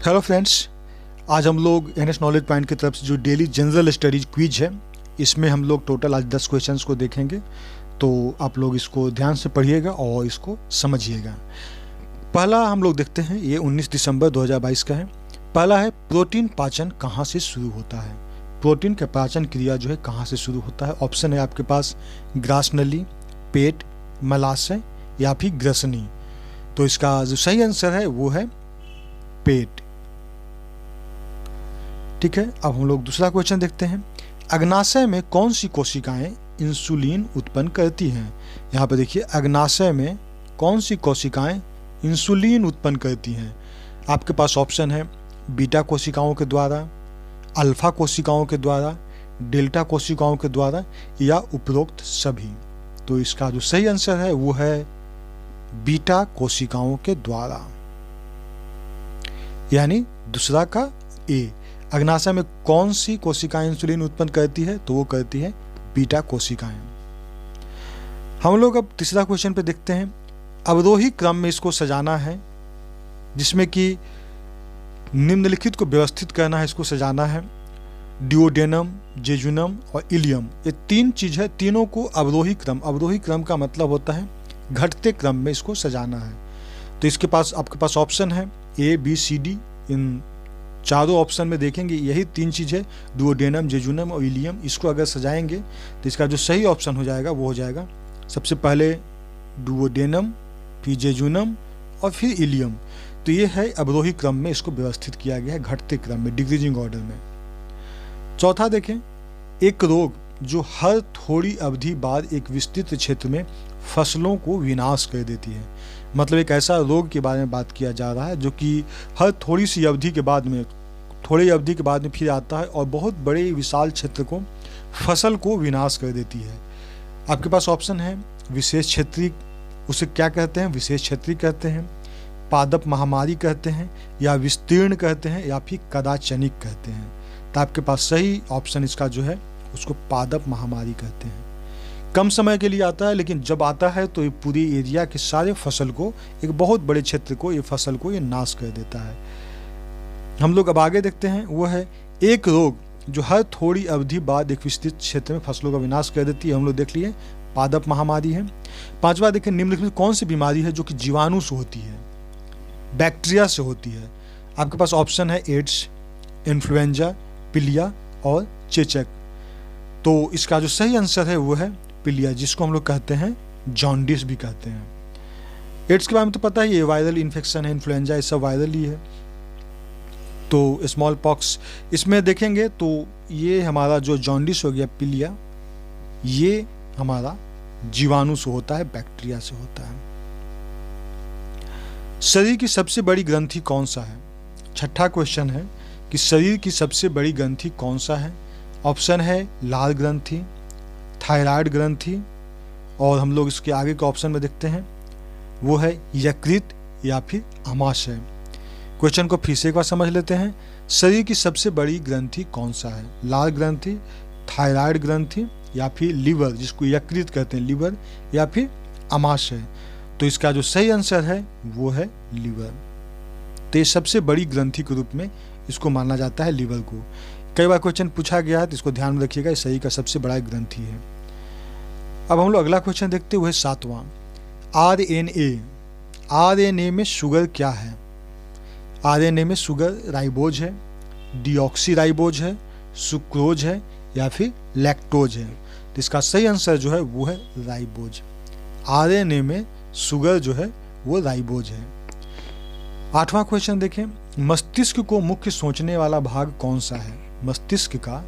Hello friends, आज हम लोग एनएस नॉलेज पॉइंट की तरफ से जो डेली जनरल स्टडीज क्विज है, इसमें हम लोग टोटल आज 10 क्वेश्चंस को देखेंगे। तो आप लोग इसको ध्यान से पढ़िएगा और इसको समझिएगा। पहला हम लोग देखते हैं, ये 19 दिसंबर 2022 का है। पहला है, प्रोटीन पाचन कहाँ से शुरू होता है? प्रोटीन का पाचन क्रिया जो है कहाँ से शुरू होता है? ऑप्शन है आपके पास ग्रास नली, पेट, मलाशय या फिर ग्रसनी। तो इसका जो सही आंसर है वो है पेट। ठीक है, अब हम लोग दूसरा क्वेश्चन देखते हैं। अग्नाशय में कौन सी कोशिकाएं इंसुलिन उत्पन्न करती हैं? यहाँ पे देखिए, अग्नाशय में कौन सी कोशिकाएं इंसुलिन उत्पन्न करती हैं? आपके पास ऑप्शन है बीटा कोशिकाओं के द्वारा, अल्फा कोशिकाओं के द्वारा, डेल्टा कोशिकाओं के द्वारा या उपरोक्त सभी। तो इसका जो सही आंसर है वो है बीटा कोशिकाओं के द्वारा, यानी दूसरा का ए। अग्नाशय में कौन सी कोशिकाएं इंसुलिन उत्पन्न करती है? तो वो करती है बीटा कोशिकाएं। हम लोग अब तीसरा क्वेश्चन पे देखते हैं। अवरोही क्रम में इसको सजाना है, जिसमें कि निम्नलिखित को व्यवस्थित करना है, इसको सजाना है। डिओडेनम, जेजुनम और इलियम, ये तीन चीज है, तीनों को अवरोही क्रम। अवरोही क्रम का मतलब होता है घटते क्रम में इसको सजाना है। तो इसके पास आपके पास ऑप्शन है ए, बी, सी, डी। इन चारों ऑप्शन में देखेंगे यही तीन चीज़ है, डुओडेनम, जेजुनम और इलियम। इसको अगर सजाएंगे तो इसका जो सही ऑप्शन हो जाएगा वो हो जाएगा सबसे पहले डुओडेनम, फिर जेजुनम और फिर इलियम। तो ये है अवरोही क्रम में इसको व्यवस्थित किया गया है, घटते क्रम में, डिक्रीजिंग ऑर्डर में। चौथा देखें, एक रोग जो हर थोड़ी अवधि बाद एक विस्तृत क्षेत्र में फसलों को विनाश कर देती है। मतलब एक ऐसा रोग के बारे में बात किया जा रहा है जो कि हर थोड़ी सी अवधि के बाद में, थोड़ी अवधि के बाद में फिर आता है और बहुत बड़े विशाल क्षेत्र को, फसल को विनाश कर देती है। आपके पास ऑप्शन है विशेष क्षेत्रीय, उसे क्या कहते हैं? विशेष क्षेत्रीय कहते हैं, पादप महामारी कहते हैं, या विस्तीर्ण कहते हैं, या फिर कदाचनिक कहते हैं। तो आपके पास सही ऑप्शन इसका जो है उसको पादप महामारी कहते हैं। कम समय के लिए आता है, लेकिन जब आता है तो ये पूरी एरिया के सारे फसल को, एक बहुत बड़े क्षेत्र को, ये फसल को ये नाश कर देता है। हम लोग अब आगे देखते हैं, वो है एक रोग जो हर थोड़ी अवधि बाद एक विस्तृत क्षेत्र में फसलों का विनाश कर देती है। हम लोग देख लिए पादप महामारी है। पांचवा देखें, निम्नलिखित कौन सी बीमारी है जो कि जीवाणु से होती है, बैक्टीरिया से होती है? आपके पास ऑप्शन है एड्स, इन्फ्लुएंजा, पीलिया और चेचक। तो इसका जो सही आंसर है वो है पीलिया, जिसको हम लोग कहते हैं जॉन्डिस भी कहते हैं। एड्स के बारे में तो पता ही है, वायरल इन्फेक्शन है, इन्फ्लुएंजा ये सब वायरल ही है। तो स्मॉल पॉक्स इसमें देखेंगे तो ये हमारा जो जॉन्डिस हो गया, पीलिया, ये हमारा जीवाणु से होता है, बैक्टीरिया से होता है। शरीर की सबसे बड़ी ग्रंथि कौन सा है? छठा क्वेश्चन है कि शरीर की सबसे बड़ी ग्रंथि कौन सा है? ऑप्शन है लाल ग्रंथि, थायराइड ग्रंथि, और हम लोग इसके आगे के ऑप्शन में देखते हैं वो है यकृत या फिर आमाशय। क्वेश्चन को फिर से एक बार समझ लेते हैं। शरीर की सबसे बड़ी ग्रंथि कौन सा है? लाल ग्रंथि, थायराइड ग्रंथि या फिर लिवर, जिसको यकृत कहते हैं, लिवर, या फिर आमाशय। तो इसका जो सही आंसर है वो है लिवर। तो ये सबसे बड़ी ग्रंथि के रूप में इसको माना जाता है, लिवर को। कई बार क्वेश्चन पूछा गया है तो इसको ध्यान में रखिएगा, सही का सबसे बड़ा ग्रंथि है। अब हम लोग अगला क्वेश्चन देखते हुए सातवां, आरएनए। आरएनए में शुगर क्या है? आरएनए में शुगर राइबोज है, डीऑक्सीराइबोज है, सुक्रोज है या फिर लैक्टोज है? तो इसका सही आंसर जो है वो है राइबोज। आरएनए में शुगर जो है वो राइबोज है। आठवां क्वेश्चन देखें, मस्तिष्क को मुख्य सोचने वाला भाग कौन सा है? मस्तिष्क का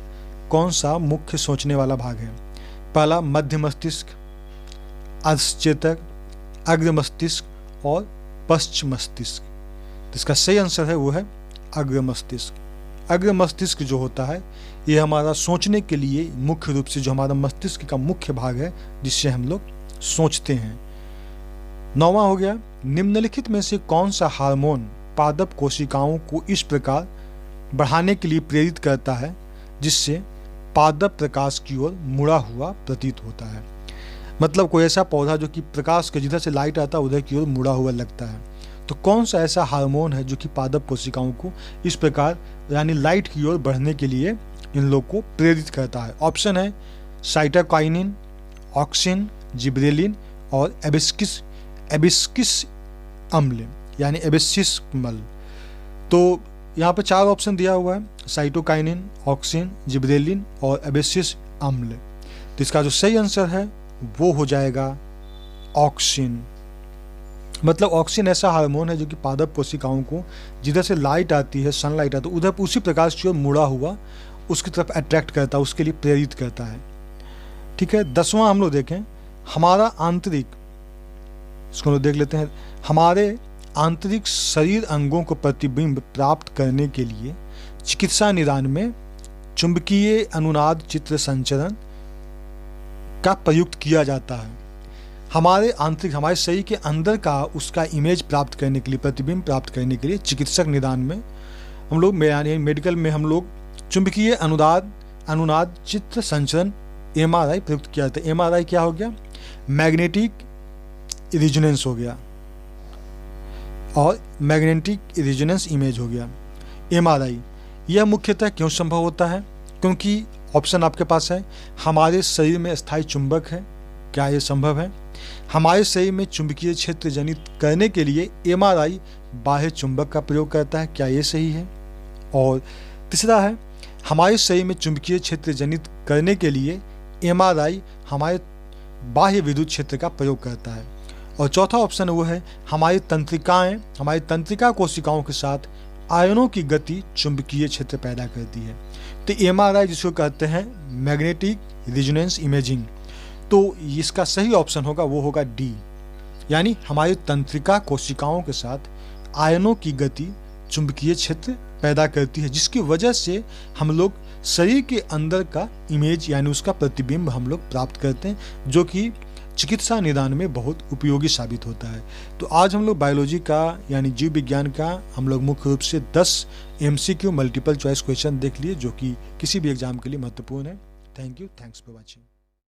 कौन सा मुख्य सोचने वाला भाग है? पहला मध्य मस्तिष्क, अर्धचेतक, अग्र मस्तिष्क और पश्च मस्तिष्क। तो इसका सही आंसर है वो है अग्र मस्तिष्क। अग्र मस्तिष्क जो होता है ये हमारा सोचने के लिए मुख्य रूप से, जो हमारा मस्तिष्क का मुख्य भाग है जिससे हम लोग सोचते हैं। नौवां हो गया, निम्नलिखित में से कौन सा हार्मोन पादप कोशिकाओं को इस प्रकार बढ़ाने के लिए प्रेरित करता है जिससे पादप प्रकाश की ओर मुड़ा हुआ प्रतीत होता है? मतलब कोई ऐसा पौधा जो कि प्रकाश के जिधर से लाइट आता है उधर की ओर मुड़ा हुआ लगता है, तो कौन सा ऐसा हार्मोन है जो कि पादप कोशिकाओं को इस प्रकार यानी लाइट की ओर बढ़ने के लिए इन लोग को प्रेरित करता है? ऑप्शन है साइटोकाइनिन, ऑक्सिन, जिब्रेलिन और एबिस्किस अम्ल यानी एबिस्सिस अम्ल। तो यहाँ पे 4 ऑप्शन दिया हुआ है, साइटोकाइनिन, ऑक्सिन, जिब्रेलिन और एबिस्सिस अम्ल। तो इसका जो सही आंसर है वो हो जाएगा ऑक्सिन। मतलब ऑक्सिन ऐसा हार्मोन है जो कि पादप कोशिकाओं को जिधर से लाइट आती है, सनलाइट आती है, उधर उसी प्रकाश की ओर मुड़ा हुआ उसकी तरफ अट्रैक्ट करता है, उसके लिए प्रेरित करता है। ठीक है, 10वां हम लोग देखें, हमारा आंतरिक, इसको लोग देख लेते हैं। हमारे आंतरिक शरीर अंगों को प्रतिबिंब प्राप्त करने के लिए चिकित्सा निदान में चुंबकीय अनुनाद चित्र संचरण का प्रयुक्त किया जाता है। हमारे आंतरिक, हमारे शरीर के अंदर का उसका इमेज प्राप्त करने के लिए, प्रतिबिंब प्राप्त करने के लिए चिकित्सक निदान में हम लोग मेडिकल में हम लोग चुंबकीय अनुनाद चित्र संचरण MRI प्रयुक्त किया जाता है। MRI क्या हो गया? मैग्नेटिक रेजोनेंस हो गया और मैग्नेटिक रेजोनेंस इमेज हो गया MRI। यह मुख्यतः क्यों संभव होता है? क्योंकि ऑप्शन आपके पास है, हमारे शरीर में स्थायी चुंबक है, क्या यह संभव है? हमारे शरीर में चुंबकीय क्षेत्र जनित करने के लिए MRI बाह्य चुंबक का प्रयोग करता है, क्या यह सही है? और तीसरा है, हमारे शरीर में चुंबकीय क्षेत्र जनित करने के लिए MRI हमारे बाह्य विद्युत क्षेत्र का प्रयोग करता है। और चौथा ऑप्शन वो है, हमारी तंत्रिका कोशिकाओं के साथ आयनों की गति चुंबकीय क्षेत्र पैदा करती है। तो MRI जिसको कहते हैं मैग्नेटिक रेजोनेंस इमेजिंग, तो इसका सही ऑप्शन होगा वो होगा D, यानी हमारी तंत्रिका कोशिकाओं के साथ आयनों की गति चुंबकीय क्षेत्र पैदा करती है, जिसकी वजह से हम लोग शरीर के अंदर का इमेज यानी उसका प्रतिबिंब हम लोग प्राप्त करते हैं, जो कि चिकित्सा निदान में बहुत उपयोगी साबित होता है। तो आज हम लोग बायोलॉजी का यानी जीव विज्ञान का हम लोग मुख्य रूप से 10 MCQ मल्टीपल चॉइस क्वेश्चन देख लिए, जो कि किसी भी एग्जाम के लिए महत्वपूर्ण है। Thank you, thanks for watching.